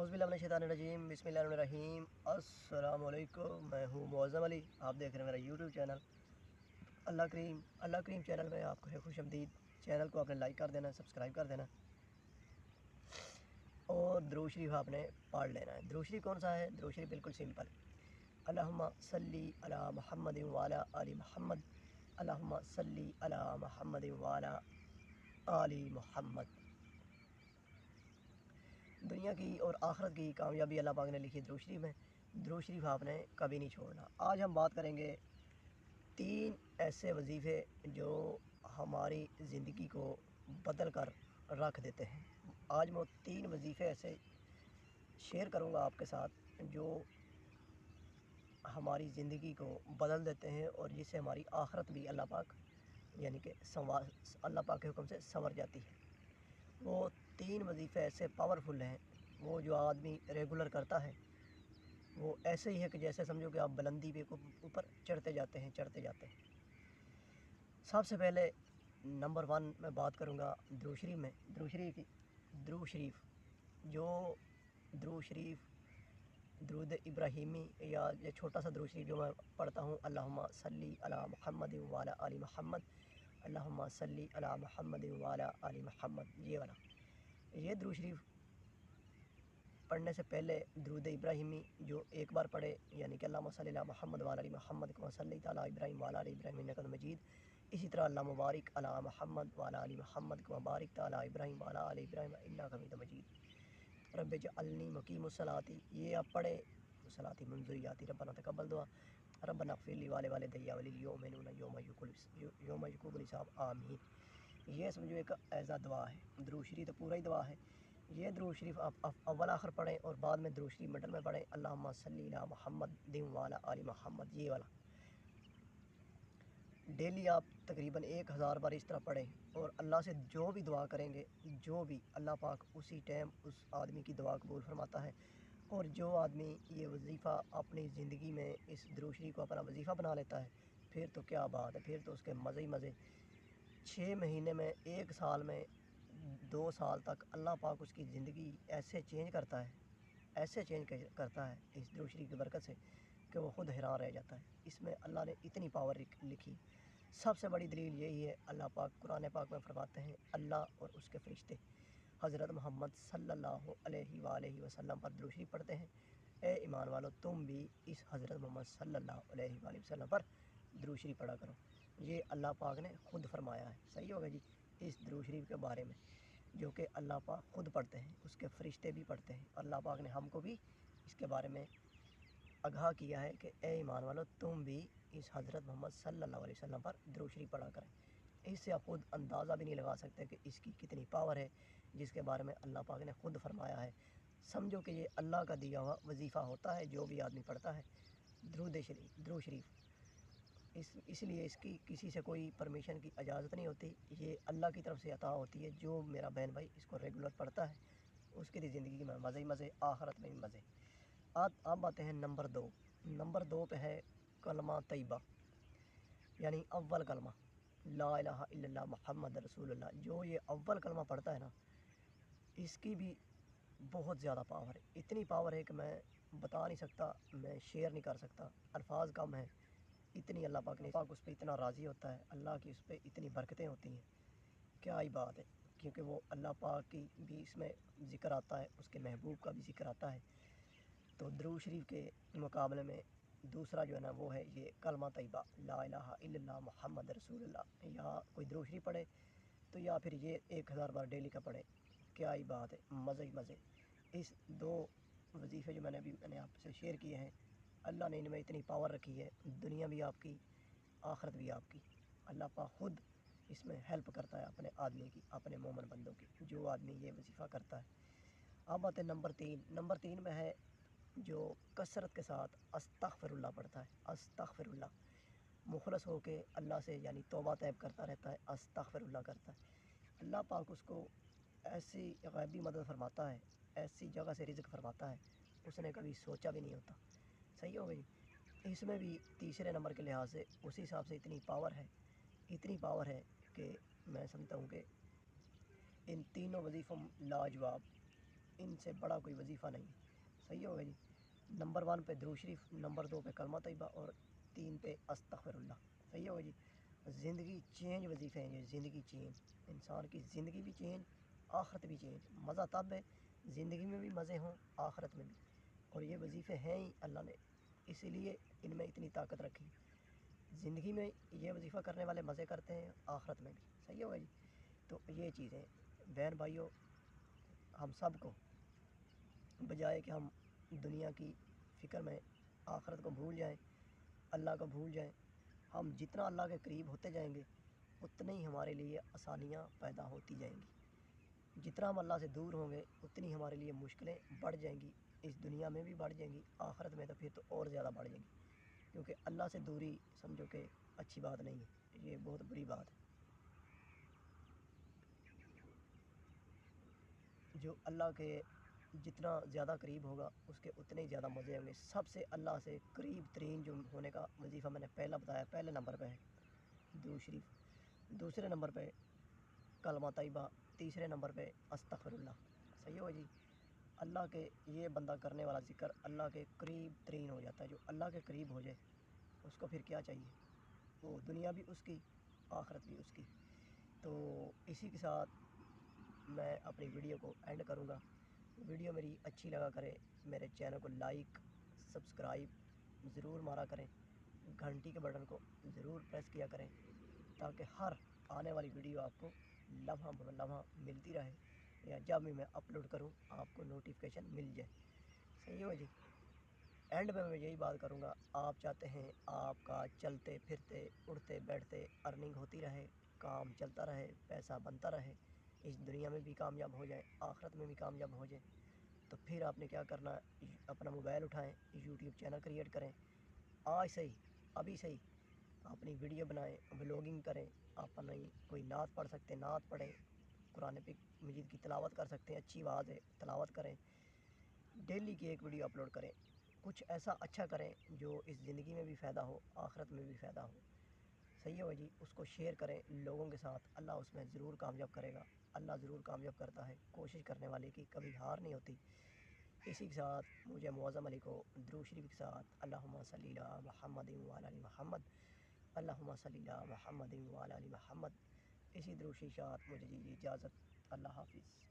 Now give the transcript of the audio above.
औज़ुबिल्लाहिमिनश्शैतानिर्रजीम बिस्मिल्लाहिर्रहमानिर्रहीम। अस्सलाम वालेकुम। मैं हूँ मुअज़्ज़म अली, आप देख रहे हैं मेरा यूट्यूब चैनल अल्लाह करीम चैनल में आपको है खुशआमदीद। चैनल को आपने लाइक कर देना, सब्सक्राइब कर देना और दुरूद शरीफ आपने पढ़ लेना है। दुरूद शरीफ कौन सा है? दुरूद शरीफ बिल्कुल सिंपल, अल्लाहुम्मा सल्ली अला मुहम्मद व अला आलि मुहम्मद, अल्लाहुम्मा सल्ली अला मुहम्मद व अला आलि मुहम्मद। दुनिया की और आखिरत की कामयाबी अल्लाह पाक ने लिखी दुरूद शरीफ में। दुरूद शरीफ आपने कभी नहीं छोड़ना। आज हम बात करेंगे 3 ऐसे वजीफ़े जो हमारी ज़िंदगी को बदल कर रख देते हैं। आज मैं 3 वजीफ़े ऐसे शेयर करूंगा आपके साथ जो हमारी ज़िंदगी को बदल देते हैं और जिससे हमारी आखिरत भी अल्लाह पाक यानी कि अल्लाह पाक के हुक्म से संवर जाती है। वो 3 वजीफ़े ऐसे पावरफुल हैं, वो जो आदमी रेगुलर करता है वो ऐसे ही है कि जैसे समझो कि आप बुलंदी पे ऊपर चढ़ते जाते हैं। सबसे पहले नंबर 1 मैं बात करूँगा दुरूद शरीफ में। दुरूद शरीफ जो दुरूद शरीफ दुरूद इब्राहिमी या ये छोटा सा दुरूद शरीफ जो मैं पढ़ता हूँ, अल्लाहुम्मा सल्ली अला मुहम्मद व अला आलि मुहम्मद, अल्लाहुम्मा सल्ली अला मुहम्मद व अला आलि मुहम्मद, ये वाला। ये दुरूद शरीफ पढ़ने से पहले दुरूद इब्राहिमी जो एक बार पढ़े यानी कि अल्लाहुम्मा सल्ली अला मुहम्मद व अला आलि मुहम्मद कमा सल्लैता अला इब्राहीम व अला आलि इब्राहीम इन्नका हमीदुम मजीद। इसी तरह अल्लाहुम्मा बारिक अला मुहम्मद व अला आलि मुहम्मद कमा बारिकता अला इब्राहीम व अला आलि इब्राहीम इन्नका हमीदुम मजीद। रब्बि जअलनी मुकीमुस्सलाती, ये आप पढ़े सलाती मुनज़ुरियाती रब्बना तक़ब्बल दुआ, रब्बना इग़फ़िर ली व लिवालिदैया व लिल-युमिनूना यौमा यक़ूमुल हिसाब, आमीन। ये समझो एक ऐसा दुआ है। दुरूद शरीफ तो पूरा ही दुआ है। ये दुरूद शरीफ आप अव्वल आखिर पढ़ें और बाद में दुरूद शरीफ मिडल में पढ़ें, अल्लाहुम्मा सल्ली अला मुहम्मद व अला आलि मुहम्मद, ये वाला। डेली आप तकरीबन 1000 बार इस तरह पढ़ें और अल्लाह से जो भी दुआ करेंगे, जो भी अल्लाह पाक उसी टाइम उस आदमी की दुआ कबूल फरमाता है। और जो आदमी ये वजीफ़ा अपनी ज़िंदगी में इस दुरूद शरीफ को अपना वजीफ़ा बना लेता है, फिर तो क्या बात है, फिर तो उसके मज़े ही मज़े। 6 महीने में, 1 साल में, 2 साल तक अल्लाह पाक उसकी ज़िंदगी ऐसे चेंज करता है इस दुरूद शरीफ की बरकत से कि वो ख़ुद हैरान रह जाता है। इसमें अल्लाह ने इतनी पावर लिखी। सबसे बड़ी दलील यही है, अल्लाह पाक कुरान पाक में फरमाते हैं, अल्लाह और उसके फ़रिश्ते हज़रत मोहम्मद सल्लल्लाहु अलैहि वसल्लम पर दुरूद शरीफ पढ़ते हैं। ए ईमान वालो, तुम भी इस हज़रत मोहम्मद सल्लल्लाहु अलैहि वसल्लम पर दुरूद शरीफ पढ़ा करो। ये अल्लाह पाक ने ख़ुद फरमाया है। सही होगा जी। इस दुरूद शरीफ के बारे में जो कि अल्लाह पाक ख़ुद पढ़ते हैं, उसके फ़रिश्ते भी पढ़ते हैं। अल्लाह पाक ने हमको भी इसके बारे में आगाह किया है कि ए ईमान वालो, तुम भी इस हज़रत मोहम्मद सल्लल्लाहु अलैहि वसल्लम पर दुरूद शरीफ पढ़ा करें। इससे आप खुद अंदाज़ा भी नहीं लगा सकते कि इसकी कितनी पावर है, जिसके बारे में अल्लाह पाक ने ख़ुद फरमाया है। समझो कि ये अल्लाह का दिया हुआ वजीफ़ा होता है जो भी आदमी पढ़ता है दुरूद शरीफ। इसलिए इसकी किसी से कोई परमिशन की इजाज़त नहीं होती, ये अल्लाह की तरफ से अता होती है। जो मेरा बहन भाई इसको रेगुलर पढ़ता है उसकी ज़िंदगी में मज़े ही मज़े, आखिरत में भी मज़े। अब आते हैं नंबर 2। नंबर 2 पे है कलमा तैयबा, यानी अव्वल कलमा ला इलाहा इल्लल्लाह मुहम्मद रसूलुल्लाह। जो ये अव्वल कलमा पढ़ता है ना, इसकी भी बहुत ज़्यादा पावर है। इतनी पावर है कि मैं बता नहीं सकता, मैं शेयर नहीं कर सकता, अल्फाज कम है। इतनी अल्लाह पाक उस पर इतना राज़ी होता है, अल्लाह की उस पर इतनी बरकतें होती हैं, क्या ही बात है। क्योंकि वो अल्लाह पाक की भी इसमें ज़िक्र आता है, उसके महबूब का भी ज़िक्र आता है। तो दुरूद शरीफ के मुकाबले में दूसरा जो है ना वो है ये कलमा तैयबा ला इलाहा इल्लल्लाह मुहम्मद रसूलुल्लाह। या कोई दुरूद शरीफ पढ़े तो या फिर ये 1000 बार डेली का पढ़े, क्या ही बात है, मज़े ही मज़े। इस 2 वजीफ़े जो मैंने आपसे शेयर किए हैं, अल्लाह ने इनमें इतनी पावर रखी है, दुनिया भी आपकी, आखिरत भी आपकी। अल्लाह पाक ख़ुद इसमें हेल्प करता है अपने आदमी की, अपने मोमिन बंदों की, जो आदमी ये वजीफ़ा करता है। अब आते हैं नंबर 3। नंबर 3 में है जो कसरत के साथ अस्तग़फ़िरुल्लाह पढ़ता है। अस्तग़फ़िरुल्लाह मुखलस हो के अल्लाह से यानी तौबा तैब करता रहता है, अस्तग़फ़िरुल्लाह करता है। अल्लाह पाक उसको ऐसी गैबी मदद फरमाता है, ऐसी जगह से रिज़्क़ फरमाता है, उसने कभी सोचा भी नहीं होता। सही हो गई। इसमें भी तीसरे नंबर के लिहाज से उसी हिसाब से इतनी पावर है कि मैं समझता हूँ कि इन तीनों वजीफ़ों लाजवाब ان سے بڑا کوئی وظیفہ نہیں ہے، صحیح ہوگا جی۔ نمبر 1 پہ درود شریف، نمبر 2 پہ کلمہ طیبہ، اور 3 پہ استغفر اللہ، صحیح ہوگا جی۔ زندگی چینج وظیفے ہیں یہ، زندگی چینج، انسان کی زندگی بھی چینج، آخرت بھی چینج۔ مزہ تب ہے زندگی میں بھی مزے ہوں، آخرت میں بھی، اور یہ وظیفے ہیں ہی اللہ نے اسی لیے ان میں اتنی طاقت رکھی۔ زندگی میں یہ وظیفہ کرنے والے مزے کرتے ہیں، آخرت میں بھی، صحیح ہوگا جی۔ تو یہ چیزیں بہن بھائیوں، ہم سب کو بجائے کہ ہم دنیا کی فکر میں آخرت کو بھول جائیں، اللہ کو بھول جائیں، ہم جتنا اللہ کے قریب ہوتے جائیں گے اتنی ہی ہمارے لیے آسانیاں پیدا ہوتی جائیں گی۔ جتنا ہم اللہ سے دور ہوں گے اتنی ہمارے لیے مشکلیں بڑھ جائیں گی، اس دنیا میں بھی بڑھ جائیں گی، آخرت میں تو پھر تو اور زیادہ بڑھ جائیں گی، کیونکہ اللہ سے دوری سمجھو کہ اچھی بات نہیں ہے، یہ بہت بری بات ہے۔ جو اللہ کے جتنا زیادہ قریب ہوگا اس کے اتنے ہی زیادہ مزے ہوں گے۔ سب سے اللہ سے قریب ترین جو ہونے کا وظیفہ میں نے پہلا بتایا، پہلے نمبر پہ ہے درود شریف، دوسرے نمبر پہ کلمہ طیبہ، تیسرے نمبر پہ استغفر اللہ، صحیح ہو جی۔ اللہ کے یہ بندہ کرنے والا ذکر اللہ کے قریب ترین ہو جاتا ہے۔ جو اللہ کے قریب ہو جائے اس کو پھر کیا چاہیے، وہ دنیا بھی اس کی، آخرت بھی اس کی۔ تو اسی کے ساتھ میں اپنی ویڈیو کو اینڈ کروں گا۔ ویڈیو میری اچھی لگا کرے، میرے چینل کو لائک سبسکرائب ضرور مارا کریں، گھنٹی کے بٹن کو ضرور پریس کیا کریں، تاکہ ہر آنے والی ویڈیو آپ کو لمحہ بہ لمحہ ملتی رہے، یا جب بھی میں اپلوڈ کروں آپ کو نوٹیفیکیشن مل جائے، صحیح ہو جی۔ اینڈ میں یہی بات کروں گا، آپ چاہتے ہیں آپ کا چلتے پھرتے اٹھتے بیٹھتے ارننگ ہوتی رہے، کام چلتا رہے، پیسہ بنتا رہے، اس دنیا میں بھی کامیاب ہو جائیں، آخرت میں بھی کامیاب ہو جائیں، تو پھر آپ نے کیا کرنا ہے، اپنا موبائل اٹھائیں، یوٹیوب چینل کریٹ کریں، آج سے ہی، ابھی سے ہی اپنی ویڈیو بنائیں، ولاگنگ کریں، اپنی کوئی نعت پڑھ سکتے ہیں نعت پڑھیں، قرآن مجید کی تلاوت کر سکتے ہیں، اچھی آواز ہے تلاوت کریں، ڈیلی کی ایک ویڈیو اپلوڈ کریں، کچھ ایسا اچھا کریں جو اس زندگی میں بھی فائدہ ہو، آخرت میں بھی فائدہ ہو، صحیح ہو جی۔ اس کو شیئر کریں لوگوں کے ساتھ، اللہ اس میں ضرور کامیاب کرے گا، اللہ ضرور کامیاب کرتا ہے، کوشش کرنے والے کی کبھی ہار نہیں ہوتی۔ اسی کے ساتھ مجھے معظم علی کو درود شریف کے ساتھ اللہم صلی علی محمد وعلی آل محمد، اللہم صلی علی محمد وعلی آل محمد، اسی درود شریف کے ساتھ مجھے دیجیے اجازت، اللہ حافظ۔